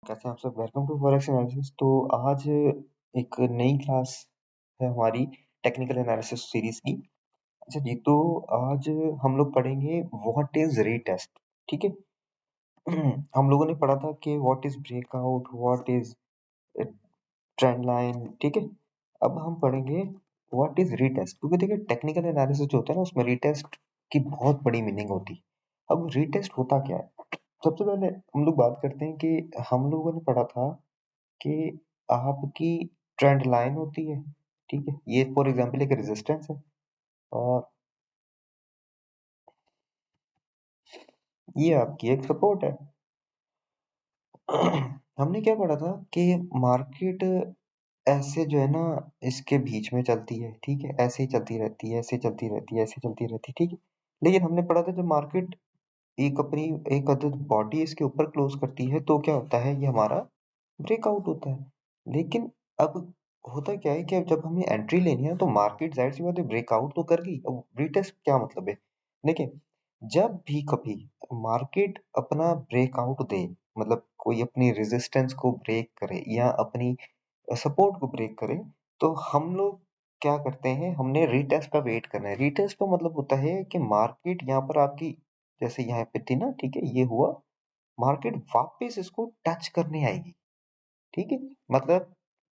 कैसे हैं आप सब? Welcome to forex analysis. तो आज एक नई क्लास है हमारी टेक्निकल एनालिसिस सीरीज की। अच्छा जी, तो आज हम लोग पढ़ेंगे व्हाट इज रीटेस्ट। ठीक है। हम लोगों ने पढ़ा था कि what is breakout, what is trend line. ठीक है। अब हम पढ़ेंगे व्हाट इज रीटेस्ट, क्योंकि देखिए टेक्निकल एनालिसिस जो होता है ना, उसमें रीटेस्ट की बहुत बड़ी मीनिंग होती है। अब रीटेस्ट होता क्या है? सबसे पहले हम लोग बात करते हैं कि हम लोगों ने पढ़ा था कि आपकी ट्रेंड लाइन होती है। ठीक है, ये फॉर एग्जांपल एक रेजिस्टेंस है और ये आपकी एक सपोर्ट है। हमने क्या पढ़ा था कि मार्केट ऐसे जो है ना, इसके बीच में चलती है। ठीक है, ऐसे ही चलती रहती है, ऐसे चलती रहती है, ऐसे चलती रहती है। ठीक है, लेकिन हमने पढ़ा था जब मार्केट एक अदद बॉडी इसके ऊपर क्लोज करती है तो क्या होता है, ये हमारा ब्रेकआउट होता है। लेकिन अब होता क्या है कि अब जब हमें एंट्री लेनी है तो मार्केट जाहिर सी बात है ब्रेकआउट तो कर गई। अब रिटेस्ट क्या मतलब है? देखिए, जब भी कभी मार्केट अपना ब्रेकआउट दे, मतलब कोई अपनी रेजिस्टेंस को ब्रेक करे या अपनी सपोर्ट को ब्रेक करे, तो हम लोग क्या करते हैं, हमने रीटेस्ट का वेट करना है। रीटेस्ट का मतलब होता है कि मार्केट यहाँ पर आपकी जैसे यहाँ पे थी ना, ठीक है, ये हुआ, मार्केट वापस इसको टच करने आएगी। ठीक है, मतलब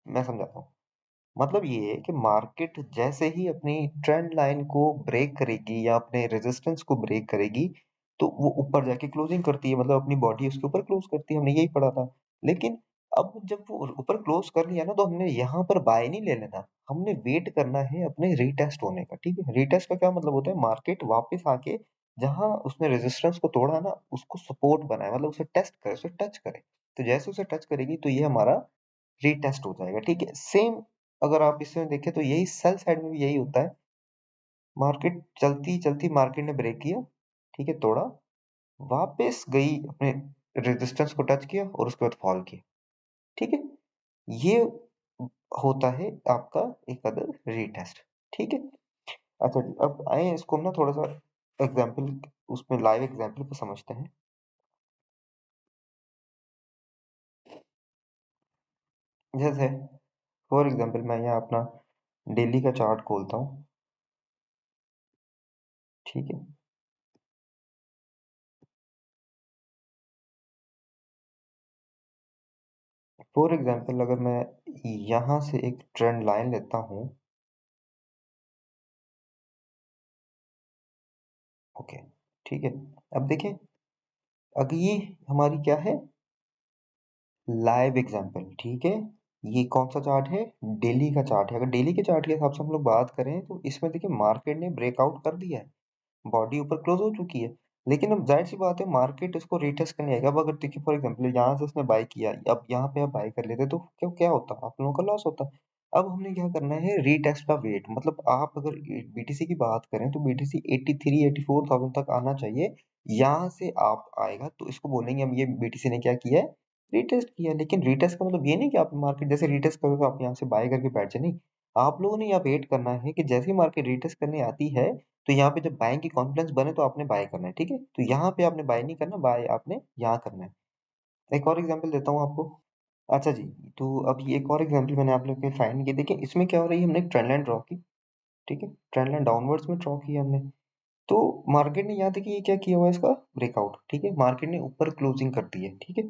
मैं समझाता हूँ। मतलब ये है कि मार्केट जैसे ही अपनी ट्रेंड लाइन को ब्रेक करेगी या अपने रेजिस्टेंस को ब्रेक करेगी, तो वो ऊपर जाके क्लोजिंग करती है, मतलब अपनी बॉडी उसके ऊपर क्लोज करती है। हमने यही पढ़ा था। लेकिन अब जब वो ऊपर क्लोज कर लिया ना, तो हमने यहाँ पर बाय नहीं ले लेना, हमने वेट करना है अपने रीटेस्ट होने का। ठीक है, रीटेस्ट का क्या मतलब होता है, मार्केट वापस आके जहां उसने रेजिस्टेंस को तोड़ा ना, उसको सपोर्ट बनाए, मतलब उसे टेस्ट करे, उसे टच करे। तो जैसे उसे टच करेगी तो ये हमारा रीटेस्ट हो जाएगा। ठीक है, सेम अगर आप इसमें देखें तो यही सेल साइड में भी यही होता है। मार्केट चलती चलती मार्केट ने ब्रेक किया, ठीक है, तोड़ा, वापस गई, अपने रेजिस्टेंस को टच किया और उसके बाद फॉल किया। ठीक है, ये होता है आपका एक अदर रीटेस्ट। ठीक है। अच्छा जी, अब आए इसको हम ना थोड़ा सा एग्जाम्पल, उसमें लाइव एग्जाम्पल को समझते हैं। जैसे फॉर एग्जाम्पल मैं यहाँ अपना डेली का चार्ट खोलता हूँ। ठीक है, फॉर एग्जाम्पल अगर मैं यहाँ से एक ट्रेंड लाइन लेता हूँ। ओके, ठीक है। अब देखिए, अगर ये हमारी क्या है, लाइव एग्जांपल। ठीक है, ये कौन सा चार्ट है, डेली का चार्ट है। अगर डेली के चार्ट के हिसाब से हम लोग बात करें तो इसमें देखिए मार्केट ने ब्रेकआउट कर दिया है, बॉडी ऊपर क्लोज हो चुकी है। लेकिन अब जाहिर सी बात है मार्केट इसको रीटेस्ट करने आएगा। अब अगर देखिए फॉर एग्जांपल यहाँ से उसने बाय किया, अब यहाँ पे आप बाय कर लेते तो क्या क्या होता, आप लोगों का लॉस होता। अब हमने क्या करना है, रीटेस्ट का वेट, मतलब आप अगर बीटीसी की बात करें तो बीटीसी 83-84,000 तक आना चाहिए। यहाँ से आप आएगा तो इसको बोलेंगे हम, ये बीटीसी ने क्या किया है, रीटेस्ट किया। लेकिन रीटेस्ट का मतलब ये नहीं कि आप मार्केट जैसे रीटेस्ट करोगे तो आप यहाँ से बाय करके बैठ जाए, नहीं। आप लोगों ने यहाँ वेट करना है कि जैसे ही मार्केट रीटेस्ट करने आती है तो यहाँ पे जब बाइंग की कॉन्फिडेंस बने तो आपने बाय करना है। ठीक है, तो यहाँ पे आपने बाय नहीं करना, बाय आपने यहाँ करना है। एक और एग्जांपल देता हूँ आपको। अच्छा जी, तो अब ये एक और एग्जांपल मैंने आप लोग के फाइंड किया। देखिए इसमें क्या हो रही है, हमने एक ट्रेंड लाइन ड्रॉ की। ठीक है, ट्रेंड लाइन डाउनवर्ड्स में ड्रॉ की हमने। तो मार्केट ने यहाँ देखिए ये क्या किया हुआ है, इसका ब्रेकआउट। ठीक है, मार्केट ने ऊपर क्लोजिंग कर दी है। ठीक है।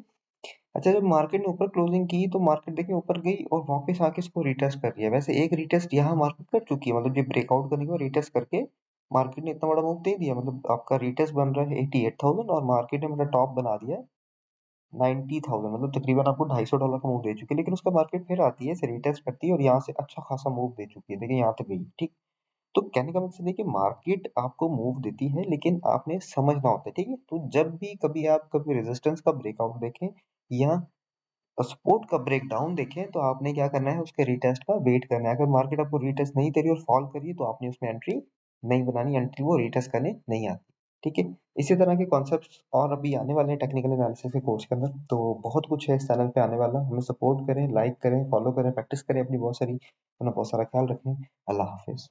अच्छा, जब मार्केट ने ऊपर क्लोजिंग की तो मार्केट देखिए ऊपर गई और वापस आके इसको रिटेस्ट कर लिया। वैसे एक रिटेस्ट यहाँ मार्केट कर चुकी है, मतलब ये ब्रेकआउट करने के बाद रिटेस्ट करके मार्केट ने इतना बड़ा मूव दे दिया। मतलब आपका रिटेस्ट बन रहा है 88,000 और मार्केट ने मतलब टॉप बना दिया है 90,000, मतलब तकरीबन आपको $250 का मूव दे चुकी है। लेकिन उसका मार्केट फिर आती है, इसे रिटेस्ट करती है और यहाँ से अच्छा खासा मूव दे चुकी है। देखिए यहाँ तक गई। ठीक, तो कहने का मतलब देखिए मार्केट आपको मूव देती है, लेकिन आपने समझना होता है। ठीक है, तो जब भी कभी आप कभी रेजिस्टेंस का ब्रेकआउट देखें या सपोर्ट का ब्रेकडाउन देखें तो आपने क्या करना है, उसके रीटेस्ट का वेट करना है। अगर मार्केट आपको रीटेस्ट नहीं दे रही और फॉल कर रही है तो आपने उसमें एंट्री नहीं बनानी अनटिल वो रीटेस्ट करने नहीं आती। ठीक है, इसी तरह के कॉन्सेप्ट्स और अभी आने वाले हैं टेक्निकल एनालिसिस के कोर्स के अंदर। तो बहुत कुछ है इस चैनल पे आने वाला, हमें सपोर्ट करें, लाइक करें, फॉलो करें, प्रैक्टिस करें अपनी बहुत सारी। अपना बहुत सारा ख्याल रखें। अल्लाह हाफिज।